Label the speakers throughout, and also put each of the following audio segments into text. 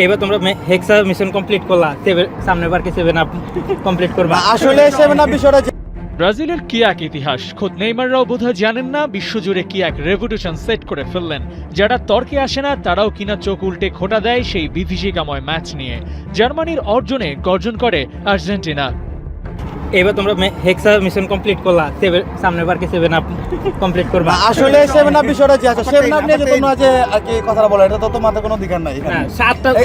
Speaker 1: এবার তোমরা হেক্সা mission complete করলা, সামনের বার কি 7 আপ কমপ্লিট করবা?
Speaker 2: আসলে 7 আপ বিষয়টা
Speaker 3: ব্রাজিলের কি এক ইতিহাস, খোদ নেইমাররাও বোধহয় জানেন না বিশ্বজুড়ে কি এক রেভলিউশন সেট করে ফেললেন। যারা তর্কে আসে না তারাও কিনা চোখ উল্টে খোটা দেয় সেই বিভীষিকাময় ম্যাচ নিয়ে। জার্মানির অর্জনে গর্জন করে আর্জেন্টিনা।
Speaker 1: এবার তোমরা হেক্সা মিশন কমপ্লিট করলা, সামনের বার কি 7 আপ কমপ্লিট করবা?
Speaker 2: আসলে 7 আপ বিষয়টা যে আছে 7 আপ নিয়ে যে তোমরা যে আর কি কথাটা বলো, এটা তো তোমাদের কোনো অধিকার নাই এখানে।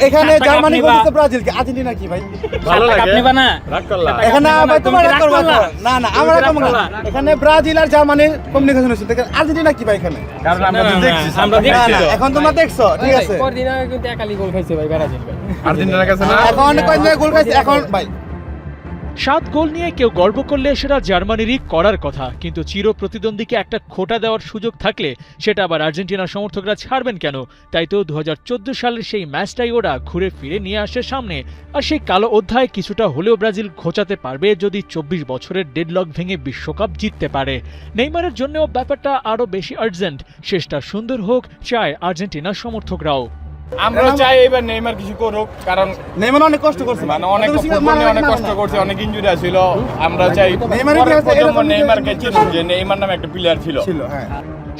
Speaker 2: এখানে জার্মানি বলতে ব্রাজিল কি আর্জেন্টিনা কি ভাই?
Speaker 1: ভালো লাগে আপনি বানা
Speaker 4: রাগ করলা
Speaker 2: এখানে ভাই তোমার রাগ করবা না না আমরা কেমন এখানে ব্রাজিল আর জার্মানির কমিউনিকেশন হচ্ছে, দেখেন আর্জেন্টিনা কি ভাই এখানে?
Speaker 4: কারণ আমরা দেখছি
Speaker 1: আমরা দেখছি তো।
Speaker 2: এখন তোমরা দেখছো, ঠিক আছে
Speaker 5: পরদিন আগে কিন্তু একালি গোল খাইছে ভাই ব্রাজিল ভাই।
Speaker 4: আর্জেন্টিনার কাছে না
Speaker 2: এখন কয়জন গোল খাইছে এখন ভাই?
Speaker 3: 7 গোল নিয়ে কেউ গর্ব করলে সেটা জার্মানিরই করার কথা, কিন্তু চির প্রতিদ্বন্দ্বীকে একটা খোটা দেওয়ার সুযোগ থাকলে সেটা আবার আর্জেন্টিনার সমর্থকরা ছাড়বেন কেন? তাই তো 2014 সালের সেই ম্যাচটাই ওরা ঘুরে ফিরে নিয়ে আসে সামনে। আর সেই কালো অধ্যায় কিছুটা হলেও ব্রাজিল ঘোচাতে পারবে যদি 24 বছরের ডেডলক ভেঙে বিশ্বকাপ জিততে পারে। নেইমারের জন্যও ব্যাপারটা আরও বেশি আর্জেন্ট। শেষটা সুন্দর হোক চায় আর্জেন্টিনার সমর্থকরাও।
Speaker 4: আমরা চাই এবার নেইমার কিছু করুক, কারণ
Speaker 2: নেইমার অনেক কষ্ট করছে,
Speaker 4: মানে অনেক ফুটবল নিয়ে অনেক কষ্ট করছে, অনেক ইনজুরি ছিল। আমরা চাই
Speaker 2: নেইমারের
Speaker 4: পরের
Speaker 2: ইতিহাসে
Speaker 4: প্রজন্ম
Speaker 2: এরকম
Speaker 4: নেইমারকে চিনুক, যে নেইমার নামে একটা প্লেয়ার ছিল।
Speaker 2: হ্যাঁ।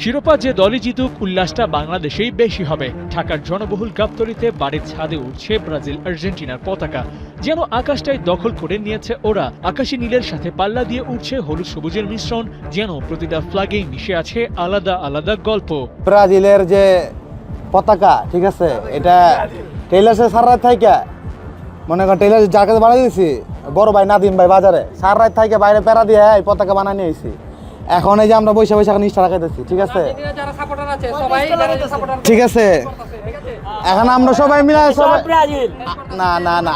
Speaker 3: শিরোপা যে দলই জিতুক উল্লাসটা বাংলাদেশেই বেশি হবে। ঢাকার জনবহুল গাবতলীতে বাড়ির ছাদে উঠছে ব্রাজিল আর্জেন্টিনার পতাকা, যেন আকাশটাই দখল করে নিয়েছে ওরা। আকাশী নীলের সাথে পাল্লা দিয়ে উঠছে হলুদ সবুজের মিশ্রণ, যেন প্রতিটা ফ্ল্যাগেই মিশে আছে আলাদা আলাদা গল্প।
Speaker 2: ব্রাজিলের যে পতাকা, ঠিক আছে, এটা টেইলার্সের সার রাত থাইকা মনে করেন টেইলার যার কাছে বানাই দিয়েছি বড় ভাই নাদিম ভাই বাজারে সার রাত থাইকা বাইরে প্যারা দিয়ে এই পতাকা বানাই নিয়ে আইছি। এখন এই যে আমরা বৈশা বৈশা নিষ্ঠা রাখাইতেছি, ঠিক আছে,
Speaker 5: যারা সাপোর্টার আছে সবাই সাপোর্টার
Speaker 2: ঠিক আছে। এখন আমরা সবাই মিলে সবাই না না না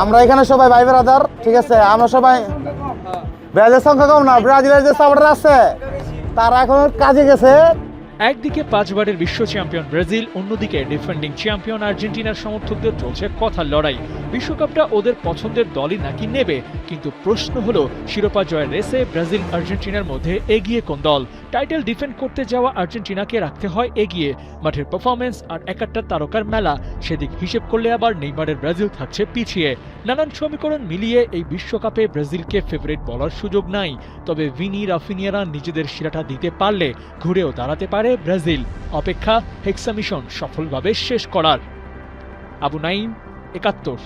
Speaker 2: আমরা এখানে সবাই ভাই ব্রাদার, ঠিক আছে। আমরা সবাই ব্রাজিলের সংখ্যা কম না, ব্রাজিলের যে সাপোর্টার আছে তারা এখন কাজে গেছে।
Speaker 3: একদিকে 5 বারের বিশ্ব চ্যাম্পিয়ন ব্রাজিল, অন্যদিকে ডিফেন্ডিং চ্যাম্পিয়ন আর্জেন্টিনার সমর্থকদের চলছে কথার লড়াই। বিশ্বকাপটা ওদের পছন্দের দলই নাকি নেবে, কিন্তু প্রশ্ন হলো শিরোপা জয়ের রেসে ব্রাজিল আর্জেন্টিনার মধ্যে এগিয়ে কোন দল? টাইটেল ডিফেন্ড করতে যাওয়া আর্জেন্টিনাকে রাখতে হয় এগিয়ে। মাঠের পারফরমেন্স আর একটা তারকার মেলা, সেদিক হিসেব করলে আবার নেইমারের ব্রাজিল থাকছে পিছিয়ে। নানান সমীকরণ মিলিয়ে এই বিশ্বকাপে ব্রাজিলকে ফেভারিট বলার সুযোগ নাই। তবে ভিনি রাফিনিয়ারা নিজেদের সেরাটা দিতে পারলে ঘুরেও দাঁড়াতে পারে ব্রাজিল। অপেক্ষা হেক্সা মিশন সফলভাবে শেষ করার। আবু নাইম, ৭১।